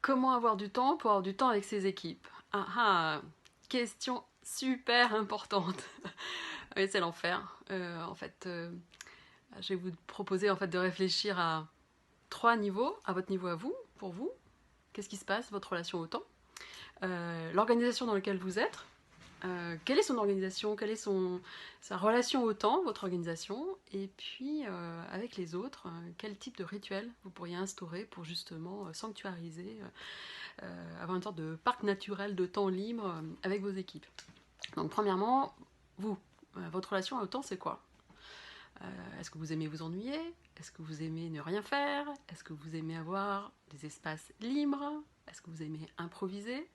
Comment avoir du temps pour avoir du temps avec ses équipes? Ah ah, question super importante. Oui, c'est l'enfer. Je vais vous proposer de réfléchir à trois niveaux, à votre niveau à vous, pour vous. Qu'est-ce qui se passe, votre relation au temps? L'organisation dans laquelle vous êtes. Quelle est son organisation? Quelle est sa relation au temps, votre organisation? Et puis, avec les autres, quel type de rituel vous pourriez instaurer pour justement sanctuariser avoir une sorte de parc naturel de temps libre avec vos équipes. Donc premièrement, vous, votre relation au temps, c'est quoi? Est-ce que vous aimez vous ennuyer? Est-ce que vous aimez ne rien faire? Est-ce que vous aimez avoir des espaces libres? Est-ce que vous aimez improviser?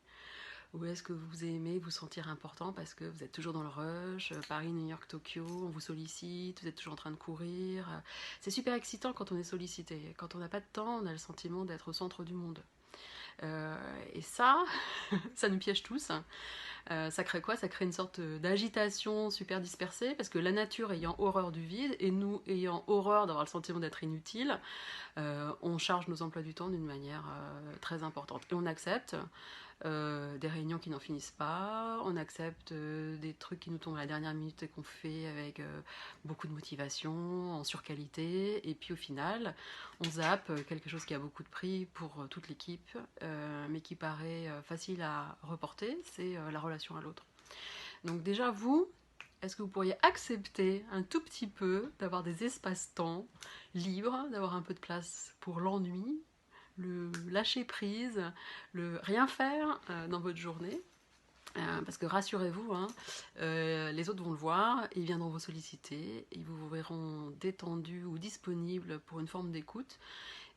Ou est-ce que vous aimez vous sentir important parce que vous êtes toujours dans le rush, Paris, New York, Tokyo, on vous sollicite, vous êtes toujours en train de courir. C'est super excitant quand on est sollicité. Quand on n'a pas de temps, on a le sentiment d'être au centre du monde. Et ça, ça nous piège tous. Ça crée quoi? Ça crée une sorte d'agitation super dispersée, parce que la nature ayant horreur du vide, et nous ayant horreur d'avoir le sentiment d'être inutile, on charge nos emplois du temps d'une manière très importante. Et on accepte des réunions qui n'en finissent pas, on accepte des trucs qui nous tombent à la dernière minute et qu'on fait avec beaucoup de motivation, en surqualité, et puis au final, on zappe quelque chose qui a beaucoup de prix pour toute l'équipe, mais qui paraît facile à reporter, c'est la relation à l'autre. Donc déjà, vous, est-ce que vous pourriez accepter un tout petit peu d'avoir des espaces-temps libres, d'avoir un peu de place pour l'ennui, le lâcher prise, le rien faire dans votre journée? Parce que rassurez-vous, hein, les autres vont le voir, ils viendront vous solliciter, ils vous verront détendu ou disponible pour une forme d'écoute,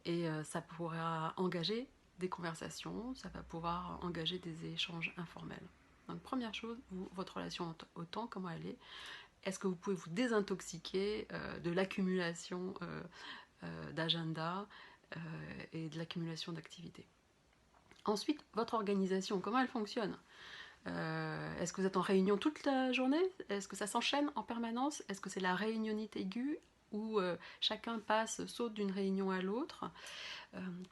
et ça pourra engager des conversations, ça va pouvoir engager des échanges informels. Donc première chose, votre relation au temps, comment elle est? Est-ce que vous pouvez vous désintoxiquer de l'accumulation d'agenda et de l'accumulation d'activités? Ensuite, votre organisation, comment elle fonctionne? Est-ce que vous êtes en réunion toute la journée? Est-ce que ça s'enchaîne en permanence? Est-ce que c'est la réunionnite aiguë où chacun saute d'une réunion à l'autre?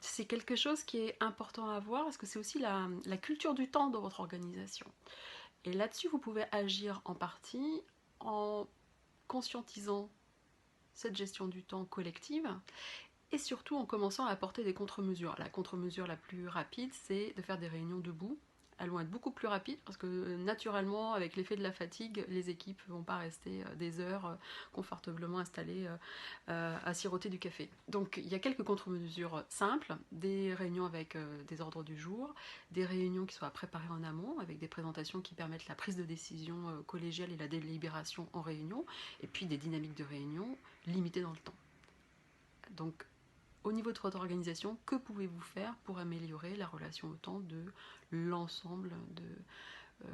C'est quelque chose qui est important à voir parce que c'est aussi la culture du temps dans votre organisation. Et là-dessus, vous pouvez agir en partie en conscientisant cette gestion du temps collective et surtout en commençant à apporter des contre-mesures. La contre-mesure la plus rapide, c'est de faire des réunions debout. Elles vont être beaucoup plus rapides parce que naturellement, avec l'effet de la fatigue, les équipes ne vont pas rester des heures confortablement installées à siroter du café. Donc il y a quelques contre-mesures simples, des réunions avec des ordres du jour, des réunions qui soient préparées en amont avec des présentations qui permettent la prise de décision collégiale et la délibération en réunion, et puis des dynamiques de réunion limitées dans le temps. Donc au niveau de votre organisation, que pouvez-vous faire pour améliorer la relation au temps de l'ensemble de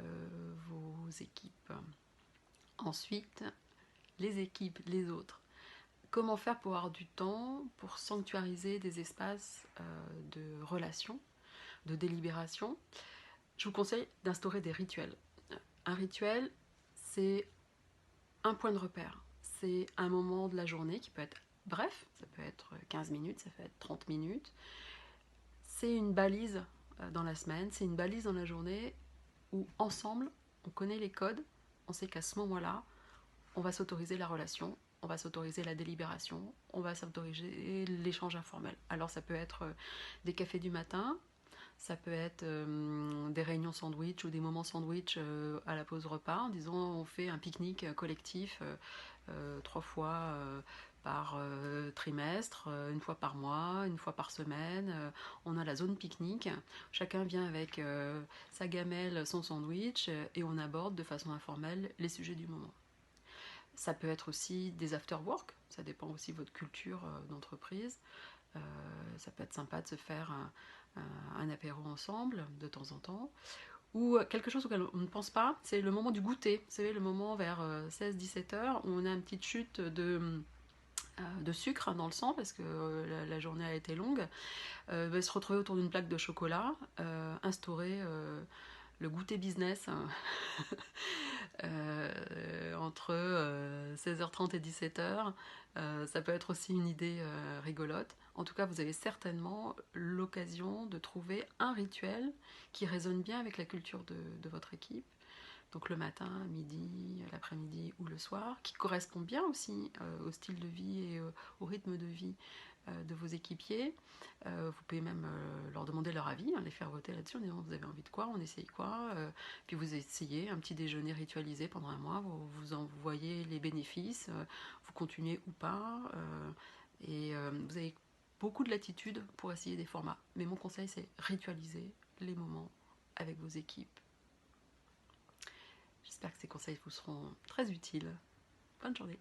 vos équipes? Ensuite, les équipes, les autres. Comment faire pour avoir du temps, pour sanctuariser des espaces de relation, de délibération? Je vous conseille d'instaurer des rituels. Un rituel, c'est un point de repère. C'est un moment de la journée qui peut être bref, ça peut être 15 minutes, ça peut être 30 minutes. C'est une balise dans la semaine, c'est une balise dans la journée où ensemble, on connaît les codes, on sait qu'à ce moment-là, on va s'autoriser la relation, on va s'autoriser la délibération, on va s'autoriser l'échange informel. Alors ça peut être des cafés du matin, ça peut être des réunions sandwich ou des moments sandwich à la pause repas, en disant on fait un pique-nique collectif 3 fois par trimestre, une fois par mois, une fois par semaine. On a la zone pique-nique, chacun vient avec sa gamelle, son sandwich, et on aborde de façon informelle les sujets du moment. Ça peut être aussi des after-work, ça dépend aussi de votre culture d'entreprise. Ça peut être sympa de se faire un apéro ensemble de temps en temps. Ou quelque chose auquel on ne pense pas, c'est le moment du goûter. Vous savez, le moment vers 16-17 heures où on a une petite chute de sucre dans le sang parce que la journée a été longue. Se retrouver autour d'une plaque de chocolat, instaurer le goûter business entre 16h30 et 17h. Ça peut être aussi une idée rigolote. En tout cas, vous avez certainement l'occasion de trouver un rituel qui résonne bien avec la culture de votre équipe. Donc le matin, midi, l'après-midi ou le soir, qui correspond bien aussi au style de vie et au rythme de vie de vos équipiers. Vous pouvez même leur demander leur avis, hein, les faire voter là-dessus en disant vous avez envie de quoi, on essaye quoi, puis vous essayez un petit déjeuner ritualisé pendant un mois, vous en voyez les bénéfices, vous continuez ou pas, et vous avez beaucoup de latitude pour essayer des formats. Mais mon conseil c'est ritualiser les moments avec vos équipes. J'espère que ces conseils vous seront très utiles. Bonne journée.